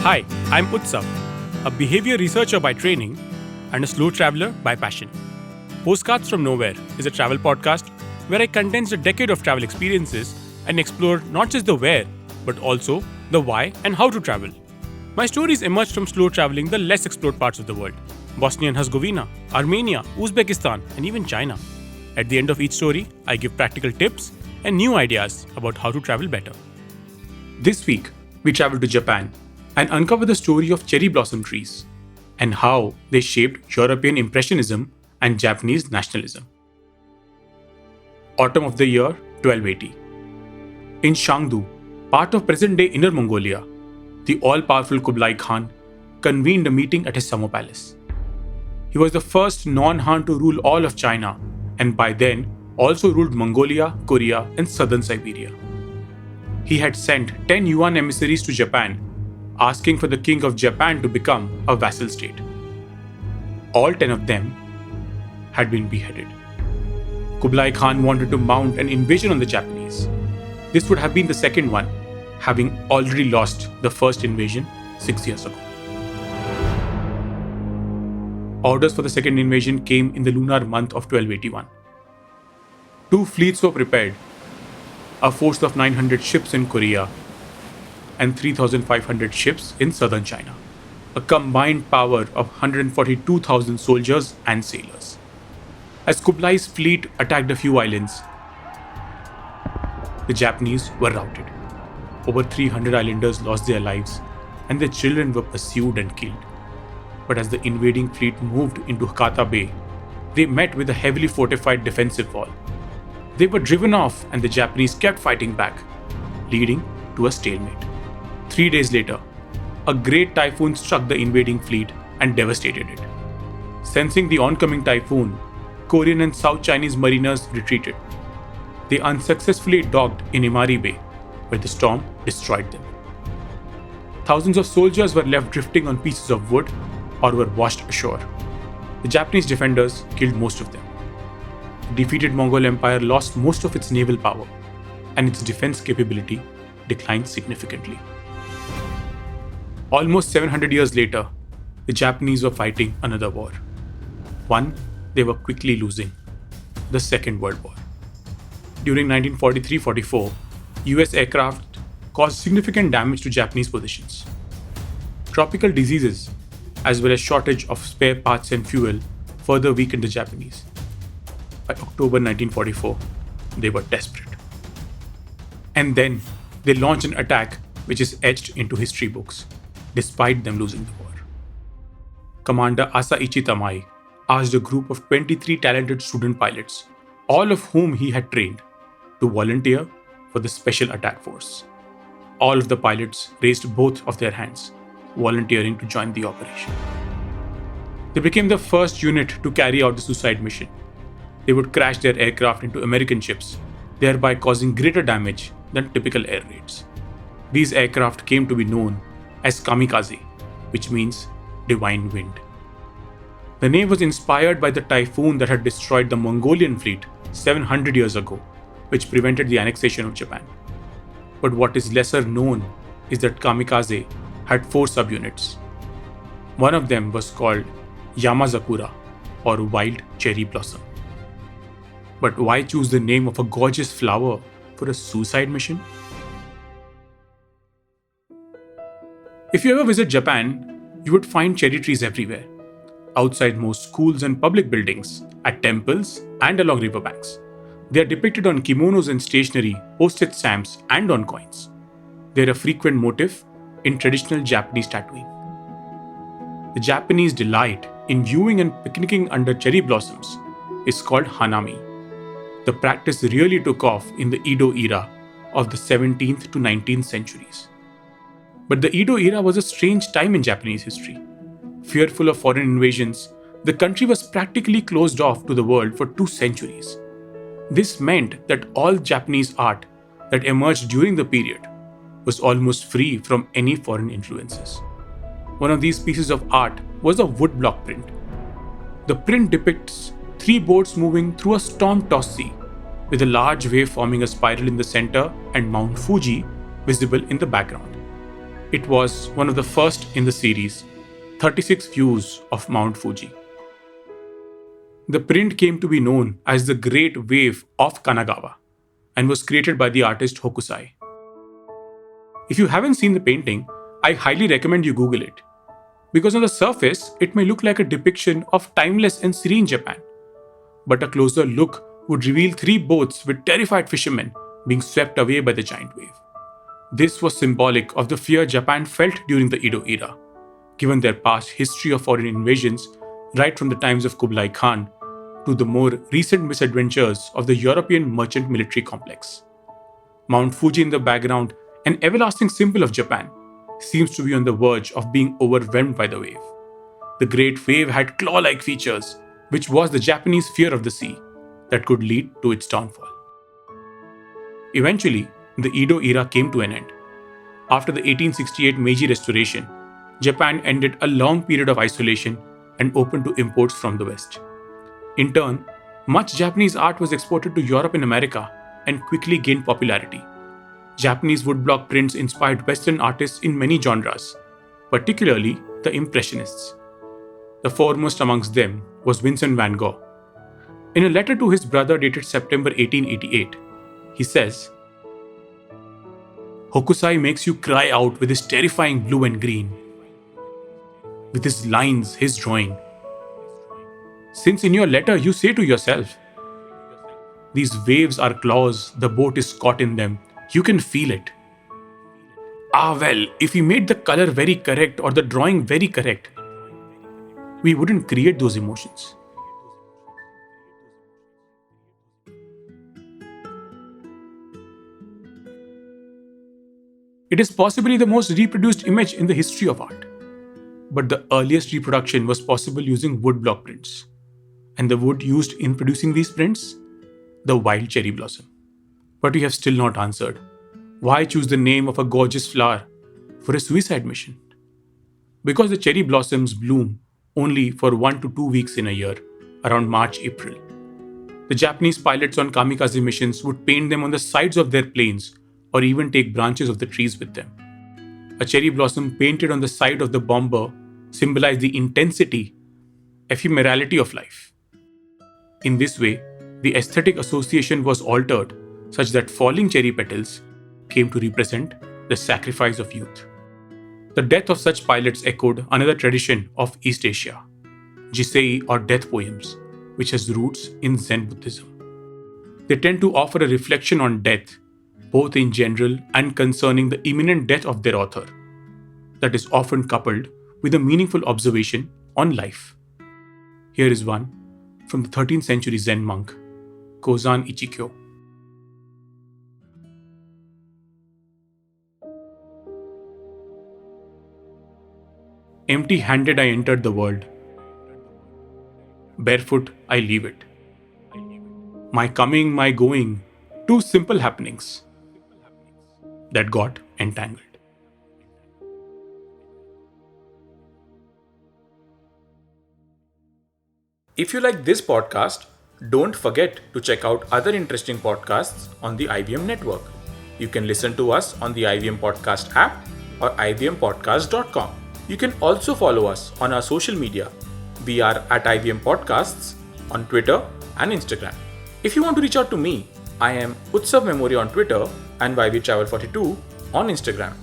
Hi, I'm Utsav, a behavior researcher by training and a slow traveler by passion. Postcards from Nowhere is a travel podcast where I condense a decade of travel experiences and explore not just the where, but also the why and how to travel. My stories emerged from slow traveling the less explored parts of the world: Bosnia and Herzegovina, Armenia, Uzbekistan, and even China. At the end of each story, I give practical tips and new ideas about how to travel better. This week, we travel to Japan and uncover the story of cherry blossom trees and how they shaped European Impressionism and Japanese nationalism. Autumn of the year 1280. In Shangdu, part of present-day Inner Mongolia, the all-powerful Kublai Khan convened a meeting at his summer palace. He was the first non-Han to rule all of China, and by then also ruled Mongolia, Korea, and southern Siberia. He had sent 10 Yuan emissaries to Japan, asking for the king of Japan to become a vassal state. All 10 of them had been beheaded. Kublai Khan wanted to mount an invasion on the Japanese. This would have been the second one, having already lost the first invasion 6 years ago. Orders for the second invasion came in the lunar month of 1281. 2 fleets were prepared, a force of 900 ships in Korea and 3,500 ships in southern China, a combined power of 142,000 soldiers and sailors. As Kublai's fleet attacked a few islands, the Japanese were routed. Over 300 islanders lost their lives, and their children were pursued and killed. But as the invading fleet moved into Hakata Bay, they met with a heavily fortified defensive wall. They were driven off, and the Japanese kept fighting back, leading to a stalemate. 3 days later, a great typhoon struck the invading fleet and devastated it. Sensing the oncoming typhoon, Korean and South Chinese mariners retreated. They unsuccessfully docked in Imari Bay, where the storm destroyed them. Thousands of soldiers were left drifting on pieces of wood or were washed ashore. The Japanese defenders killed most of them. The defeated Mongol Empire lost most of its naval power, and its defense capability declined significantly. Almost 700 years later, the Japanese were fighting another war. One they were quickly losing: the Second World War. During 1943-44, US aircraft caused significant damage to Japanese positions. Tropical diseases, as well as shortage of spare parts and fuel, further weakened the Japanese. By October 1944, they were desperate. And then they launched an attack which is etched into history books, despite them losing the war. Commander Asaichi Tamai asked a group of 23 talented student pilots, all of whom he had trained, to volunteer for the Special Attack Force. All of the pilots raised both of their hands, volunteering to join the operation. They became the first unit to carry out the suicide mission. They would crash their aircraft into American ships, thereby causing greater damage than typical air raids. These aircraft came to be known as kamikaze, which means divine wind. The name was inspired by the typhoon that had destroyed the Mongolian fleet 700 years ago, which prevented the annexation of Japan. But what is lesser known is that kamikaze had 4 subunits. One of them was called Yamazakura, or wild cherry blossom. But why choose the name of a gorgeous flower for a suicide mission? If you ever visit Japan, you would find cherry trees everywhere, outside most schools and public buildings, at temples, and along riverbanks. They are depicted on kimonos and stationery, postage stamps, and on coins. They are a frequent motif in traditional Japanese tattooing. The Japanese delight in viewing and picnicking under cherry blossoms is called hanami. The practice really took off in the Edo era of the 17th to 19th centuries. But the Edo era was a strange time in Japanese history. Fearful of foreign invasions, the country was practically closed off to the world for 2 centuries. This meant that all Japanese art that emerged during the period was almost free from any foreign influences. One of these pieces of art was a woodblock print. The print depicts 3 boats moving through a storm-tossed sea, with a large wave forming a spiral in the center and Mount Fuji visible in the background. It was one of the first in the series, 36 Views of Mount Fuji. The print came to be known as the Great Wave of Kanagawa and was created by the artist Hokusai. If you haven't seen the painting, I highly recommend you Google it. Because on the surface, it may look like a depiction of timeless and serene Japan. But a closer look would reveal 3 boats with terrified fishermen being swept away by the giant wave. This was symbolic of the fear Japan felt during the Edo era, given their past history of foreign invasions, right from the times of Kublai Khan to the more recent misadventures of the European merchant military complex. Mount Fuji in the background, an everlasting symbol of Japan, seems to be on the verge of being overwhelmed by the wave. The Great Wave had claw-like features, which was the Japanese fear of the sea that could lead to its downfall. Eventually, the Edo era came to an end. After the 1868 Meiji Restoration, Japan ended a long period of isolation and opened to imports from the West. In turn, much Japanese art was exported to Europe and America and quickly gained popularity. Japanese woodblock prints inspired Western artists in many genres, particularly the Impressionists. The foremost amongst them was Vincent van Gogh. In a letter to his brother dated September 1888, he says, "Hokusai makes you cry out with his terrifying blue and green, with his lines, his drawing. Since in your letter you say to yourself, these waves are claws, the boat is caught in them, you can feel it. Ah well, if we made the color very correct or the drawing very correct, we wouldn't create those emotions." It is possibly the most reproduced image in the history of art. But the earliest reproduction was possible using woodblock prints. And the wood used in producing these prints? The wild cherry blossom. But we have still not answered. Why choose the name of a gorgeous flower for a suicide mission? Because the cherry blossoms bloom only for 1 to 2 weeks in a year, around March-April. The Japanese pilots on kamikaze missions would paint them on the sides of their planes or even take branches of the trees with them. A cherry blossom painted on the side of the bomber symbolized the intensity, ephemerality of life. In this way, the aesthetic association was altered such that falling cherry petals came to represent the sacrifice of youth. The death of such pilots echoed another tradition of East Asia, Jisei or death poems, which has roots in Zen Buddhism. They tend to offer a reflection on death, both in general and concerning the imminent death of their author, that is often coupled with a meaningful observation on life. Here is one from the 13th century Zen monk, Kozan Ichikyo. Empty-handed I entered the world. Barefoot I leave it. My coming, my going, 2 simple happenings that got entangled. If you like this podcast, don't forget to check out other interesting podcasts on the IVM network. You can listen to us on the IVM Podcast app or ivmpodcast.com. You can also follow us on our social media. We are at IVM Podcasts on Twitter and Instagram. If you want to reach out to me, I am Utsav Memory on Twitter and YVTravel42 on Instagram.